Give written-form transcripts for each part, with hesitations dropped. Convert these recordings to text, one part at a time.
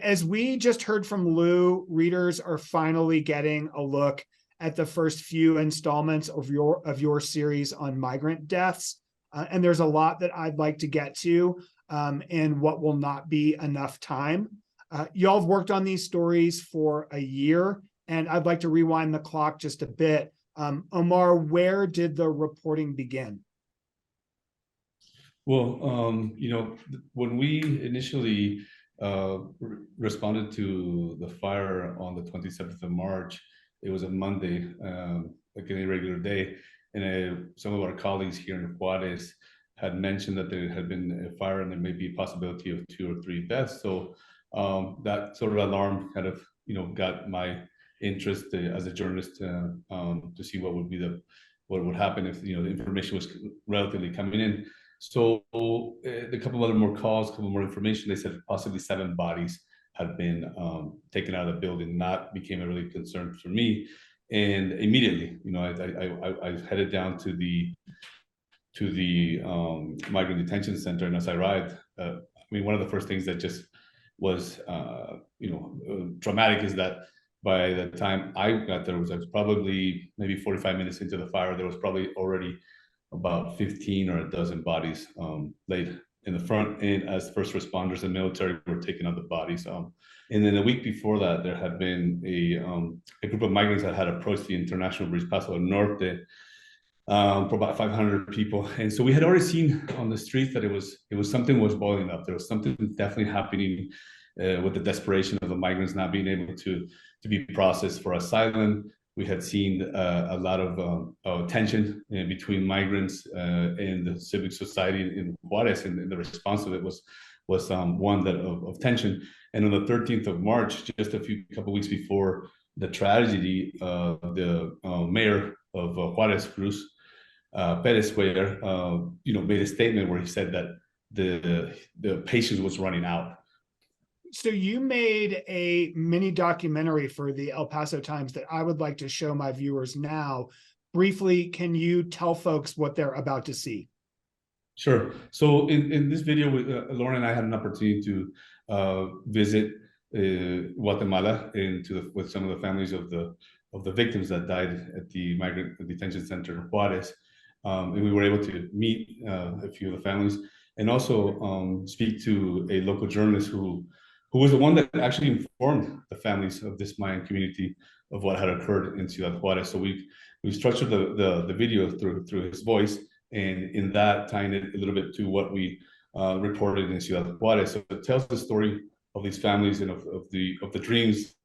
as we just heard from Lou, readers are finally getting a look at the first few installments of your series on migrant deaths. And there's a lot that I'd like to get to in what will not be enough time. Y'all have worked on these stories for a year, and I'd like to rewind the clock just a bit. Omar, where did the reporting begin? Well, when we initially responded to the fire on the 27th of March, it was a Monday, like any regular day. And some of our colleagues here in Juarez had mentioned that there had been a fire and there may be a possibility of 2 or 3 deaths. So that sort of alarm kind of, got my interest as a journalist to see what would happen if, the information was relatively coming in. So a couple of other more calls, a couple more information. They said possibly 7 bodies had been taken out of the building. That became a really concern for me. And immediately, I headed down to the migrant detention center. And as I arrived, one of the first things that just was, traumatic is that by the time I got there, I was probably maybe 45 minutes into the fire. There was probably already about 15 or a dozen bodies laid in the front end as first responders and military were taking out the bodies. And then a week before that, there had been a group of migrants that had approached the International Bridge Paso del Norte for about 500 people. And so we had already seen on the streets that it was something was boiling up. There was something definitely happening with the desperation of the migrants not being able to be processed for asylum. We had seen a lot of tension between migrants and the civic society in Juarez, and the response of it was one that of tension. And on the 13th of March, just couple weeks before the tragedy, the mayor of Juarez, Cruz Perez Cuellar, made a statement where he said that the patience was running out. So you made a mini documentary for the El Paso Times that I would like to show my viewers now. Briefly, can you tell folks what they're about to see? Sure. So in this video, Lauren and I had an opportunity to visit Guatemala and with some of the families of the victims that died at the migrant detention center in Juarez. And we were able to meet a few of the families and also speak to a local journalist who was the one that actually informed the families of this Mayan community of what had occurred in Ciudad Juarez. So we structured the video through his voice, and in that tying it a little bit to what we reported in Ciudad Juarez. So it tells the story of these families and of the dreams,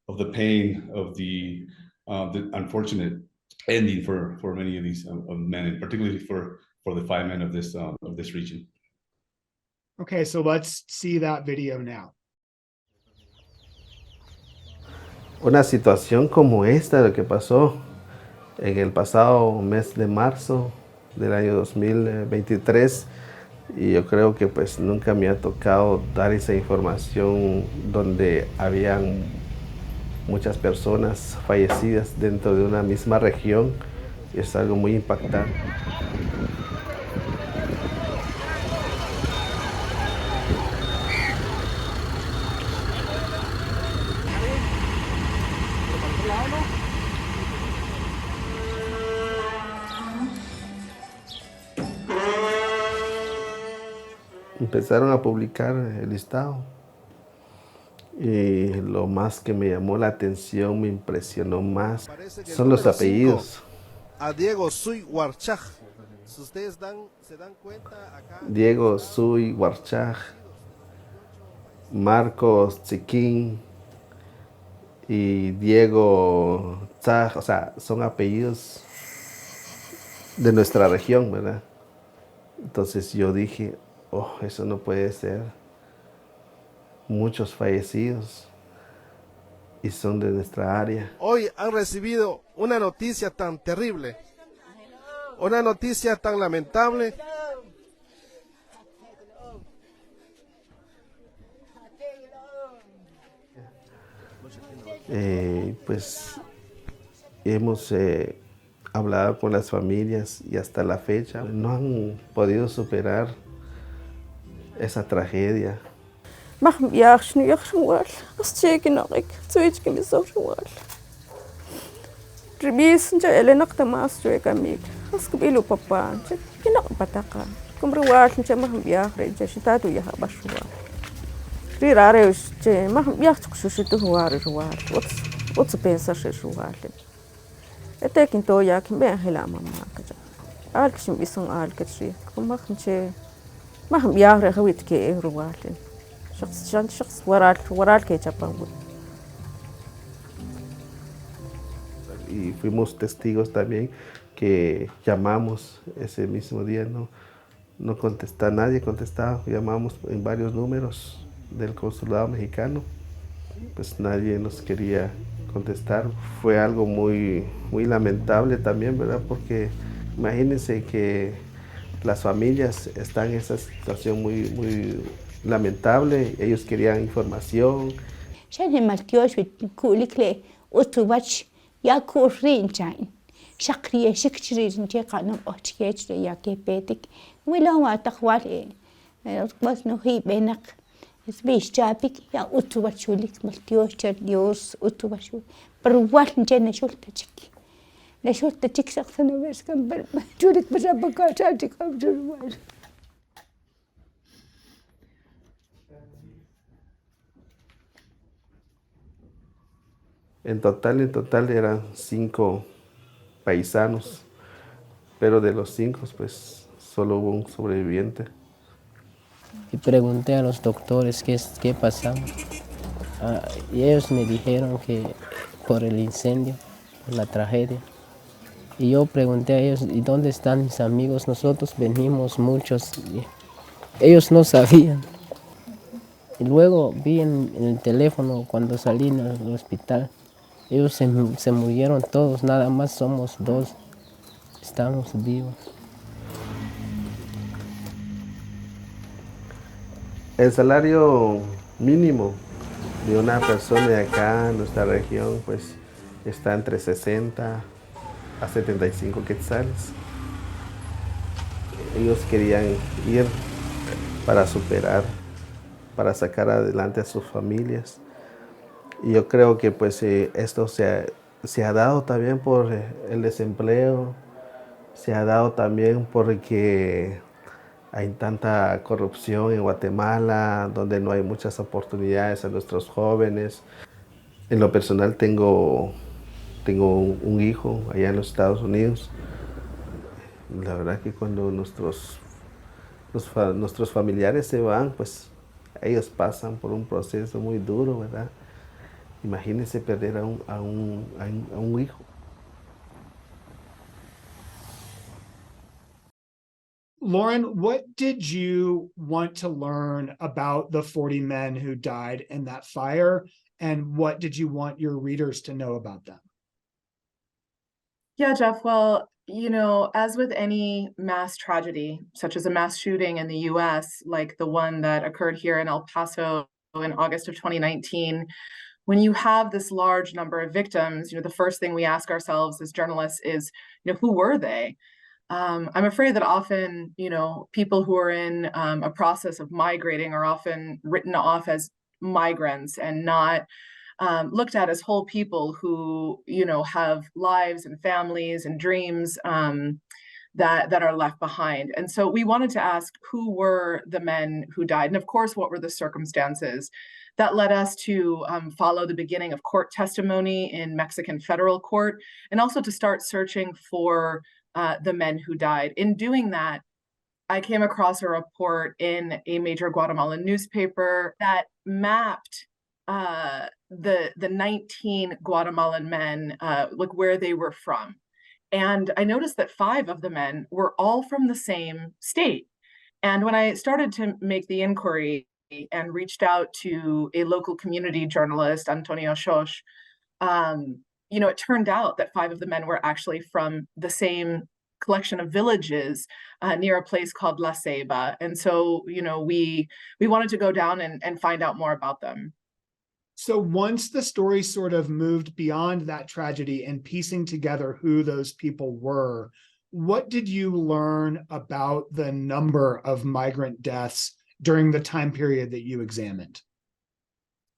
of the pain, of the unfortunate ending for many of these men, and particularly for the 5 men of this region. Okay, so let's see that video now. Una situación como esta, lo que pasó en el pasado mes de marzo del año 2023, y yo creo que pues nunca me ha tocado dar esa información donde habían muchas personas fallecidas dentro de una misma región. Es algo muy impactante. Empezaron a publicar el listado y lo más que me llamó la atención, me impresionó más, son los apellidos. A Diego Suy Warchaj. Si ustedes se dan cuenta acá. Diego Suy Warchaj, Marcos Chiquín y Diego Tzaj, o sea, son apellidos de nuestra región, ¿verdad? Entonces yo dije, oh, eso no puede ser. Muchos fallecidos y son de nuestra área. Hoy han recibido una noticia tan terrible, una noticia tan lamentable. Pues hemos hablado con las familias y hasta la fecha no han podido superar esa tragedia. Machen wir schon mal. Das checken noch ich. Switch gemi so schon mal. Tribis nja Elena Tamas check amig. As kubilo papa. Check pinak pataka. Kumruwal nja machen wir reja shitatu ya habashwa. Rirare che machen wir tsukshutu huare huar. What's pensa shuwale. Etekin to ya kimbe hela mama kaja. Alkishim isung alkitri. Kumach nche machen wir rewit ke ruwale. شخص ورال que chapangul. Y fuimos testigos también que llamamos ese mismo día, no contestaba, nadie contestaba, llamamos en varios números del consulado mexicano, pues nadie nos quería contestar. Fue algo muy lamentable también, ¿verdad? Porque imagínense que las familias están en esa situación muy lamentable, ellos querían información. En total eran 5 paisanos, pero de los 5 pues solo hubo un sobreviviente. Y pregunté a los doctores qué pasaba. Y ellos me dijeron que por el incendio, por la tragedia. Y yo pregunté a ellos, ¿y dónde están mis amigos? Nosotros venimos muchos. Y ellos no sabían. Y luego vi en el teléfono cuando salí del hospital. Ellos se murieron todos, nada más somos 2. Estamos vivos. El salario mínimo de una persona de acá en nuestra región pues está entre 60 a 75 quetzales. Ellos querían ir para superar, para sacar adelante a sus familias. Y yo creo que pues esto se ha dado también por el desempleo, se ha dado también porque hay tanta corrupción en Guatemala, donde no hay muchas oportunidades a nuestros jóvenes. En lo personal tengo un hijo allá en los Estados Unidos. La verdad que cuando nuestros familiares se van, pues ellos pasan por un proceso muy duro, ¿verdad? Imagínense perder a un hijo. Lauren, what did you want to learn about the 40 men who died in that fire? And what did you want your readers to know about them? Yeah, Jeff, well, as with any mass tragedy, such as a mass shooting in the US, like the one that occurred here in El Paso in August of 2019, when you have this large number of victims, the first thing we ask ourselves as journalists is, who were they? I'm afraid that often, people who are in a process of migrating are often written off as migrants and not looked at as whole people who, have lives and families and dreams that are left behind. And so we wanted to ask, who were the men who died? And of course, what were the circumstances? That led us to follow the beginning of court testimony in Mexican federal court, and also to start searching for the men who died. In doing that, I came across a report in a major Guatemalan newspaper that mapped the 19 Guatemalan men, like where they were from. And I noticed that 5 of the men were all from the same state. And when I started to make the inquiry and reached out to a local community journalist, Antonio Shosh, it turned out that 5 of the men were actually from the same collection of villages near a place called La Ceiba. And so, we wanted to go down and find out more about them. So once the story sort of moved beyond that tragedy and piecing together who those people were, what did you learn about the number of migrant deaths during the time period that you examined?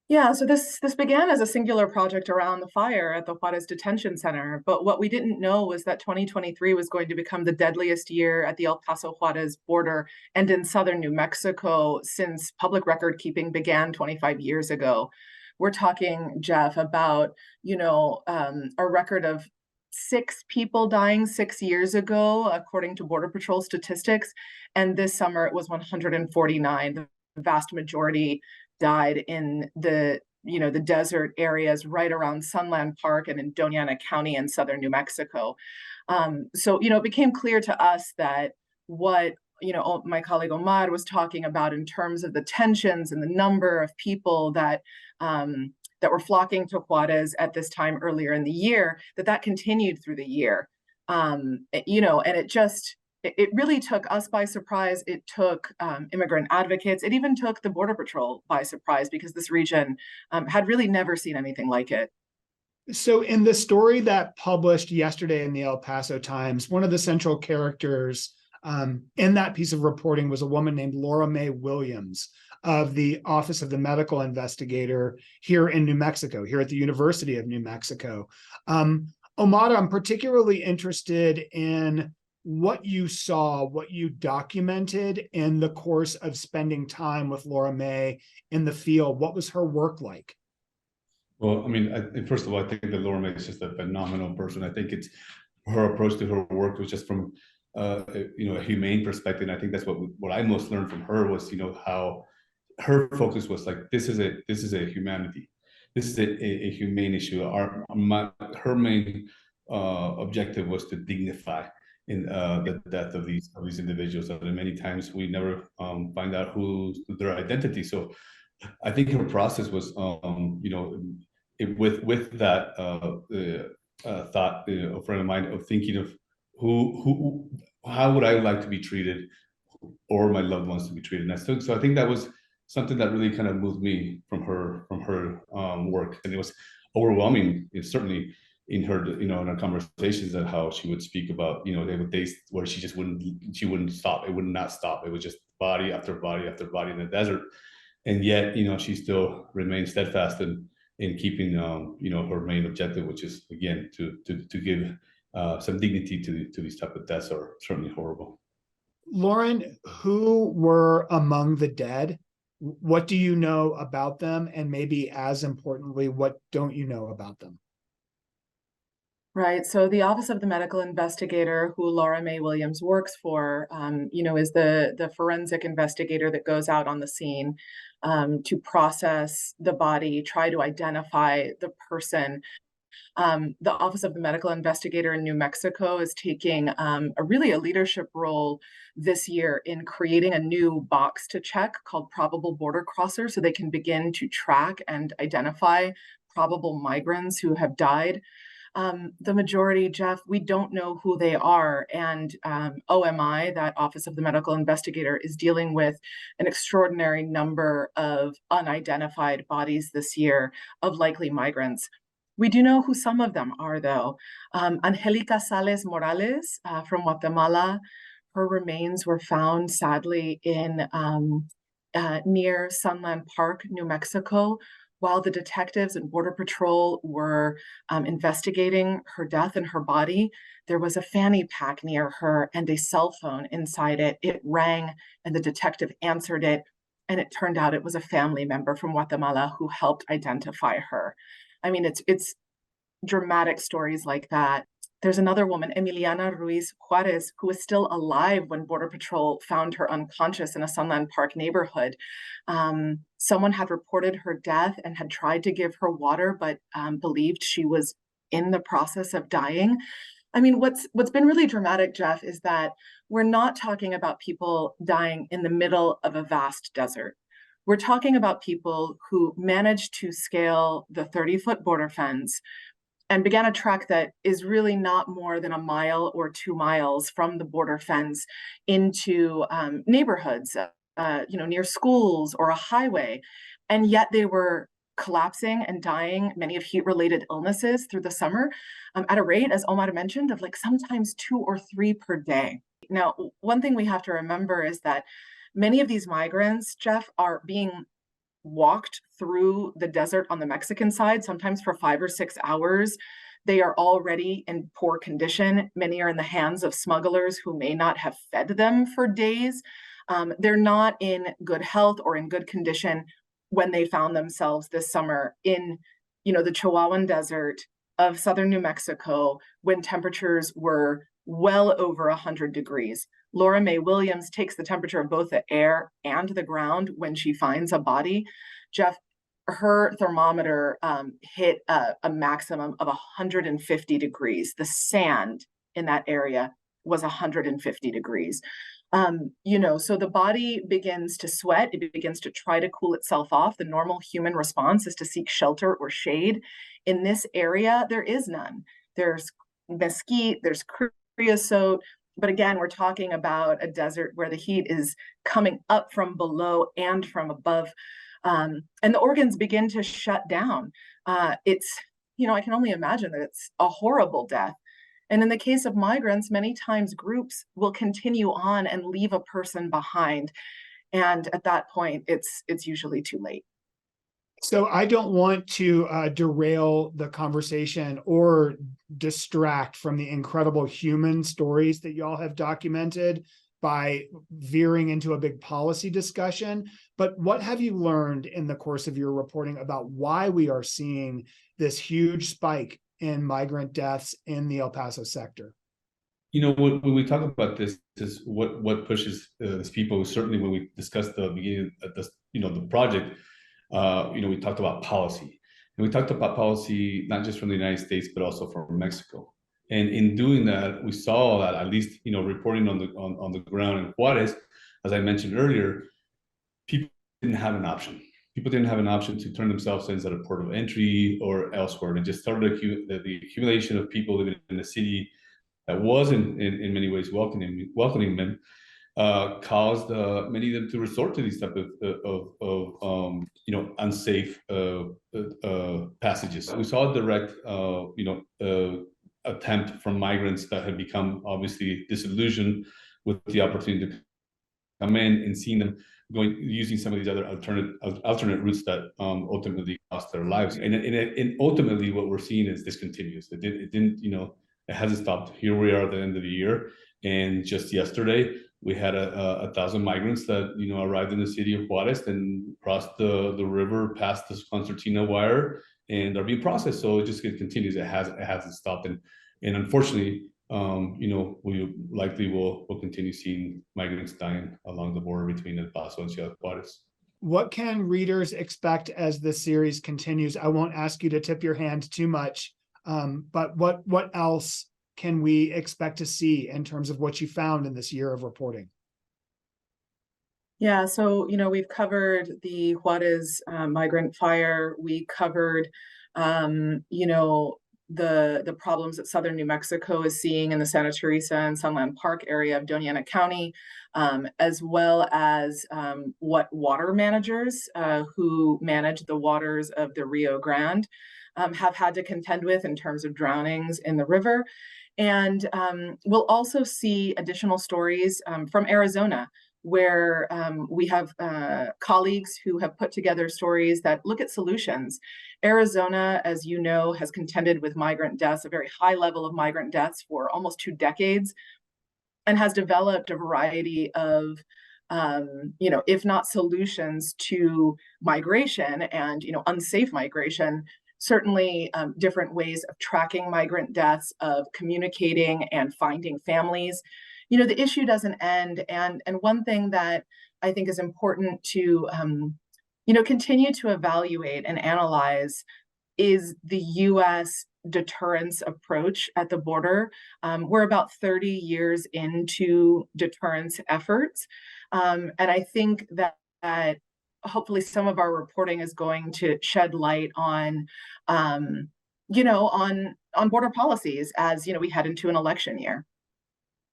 Yeah, so this began as a singular project around the fire at the Juarez Detention Center, but what we didn't know was that 2023 was going to become the deadliest year at the El Paso Juarez border and in southern New Mexico since public record keeping began 25 years ago. We're talking, Jeff, about, a record of 6 people dying 6 years ago, according to Border Patrol statistics, and this summer it was 149. The vast majority died in the desert areas right around Sunland Park and in Doña County in southern New Mexico. So it became clear to us that what my colleague Omar was talking about in terms of the tensions and the number of people that that were flocking to Juarez at this time earlier in the year, that continued through the year. And it really took us by surprise. It took immigrant advocates. It even took the Border Patrol by surprise because this region had really never seen anything like it. So in the story that published yesterday in the El Paso Times, one of the central characters in that piece of reporting was a woman named Laura Mae Williams of the Office of the Medical Investigator here in New Mexico, here at the University of New Mexico. Omar, I'm particularly interested in what you saw, what you documented in the course of spending time with Laura Mae in the field. What was her work like? Well, I mean, first of all, I think that Laura Mae is just a phenomenal person. I think it's her approach to her work was just from a humane perspective. And I think that's what I most learned from her was how her focus was like, this is a humanity, this is a humane issue. Her main objective was to dignify in the death of these individuals, and many times we never find out their identity. So I think her process was with that thought, a friend of mine, of thinking of how would I like to be treated, or my loved ones to be treated. And so I think that was something that really kind of moved me from her work, and it was overwhelming. It's certainly in her, in our conversations, and how she would speak about, there were days where she wouldn't stop. It would not stop. It was just body after body after body in the desert, and yet, she still remained steadfast in keeping, her main objective, which is again to give some dignity to these type of deaths are certainly horrible. Lauren, who were among the dead? What do you know about them? And maybe as importantly, what don't you know about them? Right. So the Office of the Medical Investigator, who Laura Mae Williams works for, is the forensic investigator that goes out on the scene to process the body, try to identify the person. The Office of the Medical Investigator in New Mexico is taking a leadership role this year in creating a new box to check called probable border crossers, so they can begin to track and identify probable migrants who have died. The majority, Jeff, we don't know who they are. And OMI, that Office of the Medical Investigator, is dealing with an extraordinary number of unidentified bodies this year of likely migrants. We do know who some of them are, though. Angelica Sales Morales from Guatemala, her remains were found sadly in near Sunland Park, New Mexico, while the detectives and Border Patrol were investigating her death and her body. There was a fanny pack near her and a cell phone inside it. It rang and the detective answered it, and it turned out it was a family member from Guatemala who helped identify her. I mean, it's dramatic stories like that. There's another woman, Emiliana Ruiz Juarez, who was still alive when Border Patrol found her unconscious in a Sunland Park neighborhood. Someone had reported her death and had tried to give her water, but believed she was in the process of dying. I mean, what's been really dramatic, Jeff, is that we're not talking about people dying in the middle of a vast desert. We're talking about people who managed to scale the 30-foot border fence and began a trek that is really not more than a mile or 2 miles from the border fence into neighborhoods, near schools or a highway. And yet they were collapsing and dying, many of heat-related illnesses through the summer, at a rate, as Omar mentioned, of like sometimes 2 or 3 per day. Now, one thing we have to remember is that many of these migrants, Jeff, are being walked through the desert on the Mexican side, sometimes for 5 or 6 hours. They are already in poor condition. Many are in the hands of smugglers who may not have fed them for days. They're not in good health or in good condition when they found themselves this summer in, the Chihuahuan Desert of southern New Mexico, when temperatures were well over 100 degrees. Laura Mae Williams takes the temperature of both the air and the ground when she finds a body. Jeff, her thermometer hit a maximum of 150 degrees. The sand in that area was 150 degrees. So the body begins to sweat. It begins to try to cool itself off. The normal human response is to seek shelter or shade. In this area, there is none. There's mesquite, there's creosote, but again, we're talking about a desert where the heat is coming up from below and from above. And the organs begin to shut down. I can only imagine that it's a horrible death. And in the case of migrants, many times groups will continue on and leave a person behind. And at that point, it's usually too late. So I don't want to derail the conversation or distract from the incredible human stories that y'all have documented by veering into a big policy discussion. But what have you learned in the course of your reporting about why we are seeing this huge spike in migrant deaths in the El Paso sector? When we talk about this is what pushes these people. Certainly, when we discussed the beginning of the project, we talked about policy, and we talked about policy not just from the United States but also from Mexico. And in doing that, we saw that at least reporting on the ground in Juarez, as I mentioned earlier, people didn't have an option. People didn't have an option to turn themselves in at a port of entry or elsewhere, and just started the accumulation of people living in the city that wasn't in many ways welcoming them. Caused many of them to resort to these type of unsafe passages. We saw a direct attempt from migrants that had become obviously disillusioned with the opportunity to come in, and seeing them using some of these other alternate routes that ultimately cost their lives. And ultimately, what we're seeing is this continues. It hasn't stopped. Here we are at the end of the year, and just yesterday we had 1,000 migrants that arrived in the city of Juarez and crossed the river past the Concertina wire and are being processed. So it just continues. It hasn't stopped, and unfortunately, we likely will continue seeing migrants dying along the border between El Paso and Ciudad Juarez. What can readers expect as the series continues? I won't ask you to tip your hand too much, but what else can we expect to see in terms of what you found in this year of reporting? Yeah, so, we've covered the Juarez migrant fire. We covered, the problems that southern New Mexico is seeing in the Santa Teresa and Sunland Park area of Doña Ana County, as well as what water managers who manage the waters of the Rio Grande have had to contend with in terms of drownings in the river. And we'll also see additional stories from Arizona, where we have colleagues who have put together stories that look at solutions. Arizona, as you know, has contended with migrant deaths, a very high level of migrant deaths for almost 2 decades, and has developed a variety of if not solutions to migration and unsafe migration, certainly different ways of tracking migrant deaths, of communicating and finding families. The issue doesn't end. And one thing that I think is important to, continue to evaluate and analyze is the U.S. deterrence approach at the border. We're about 30 years into deterrence efforts. And I think that hopefully some of our reporting is going to shed light on, on border policies as, we head into an election year.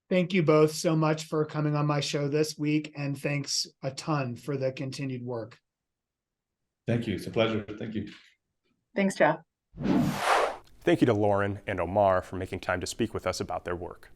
Thank you both so much for coming on my show this week, and thanks a ton for the continued work. Thank you. It's a pleasure. Thank you. Thanks, Jeff. Thank you to Lauren and Omar for making time to speak with us about their work.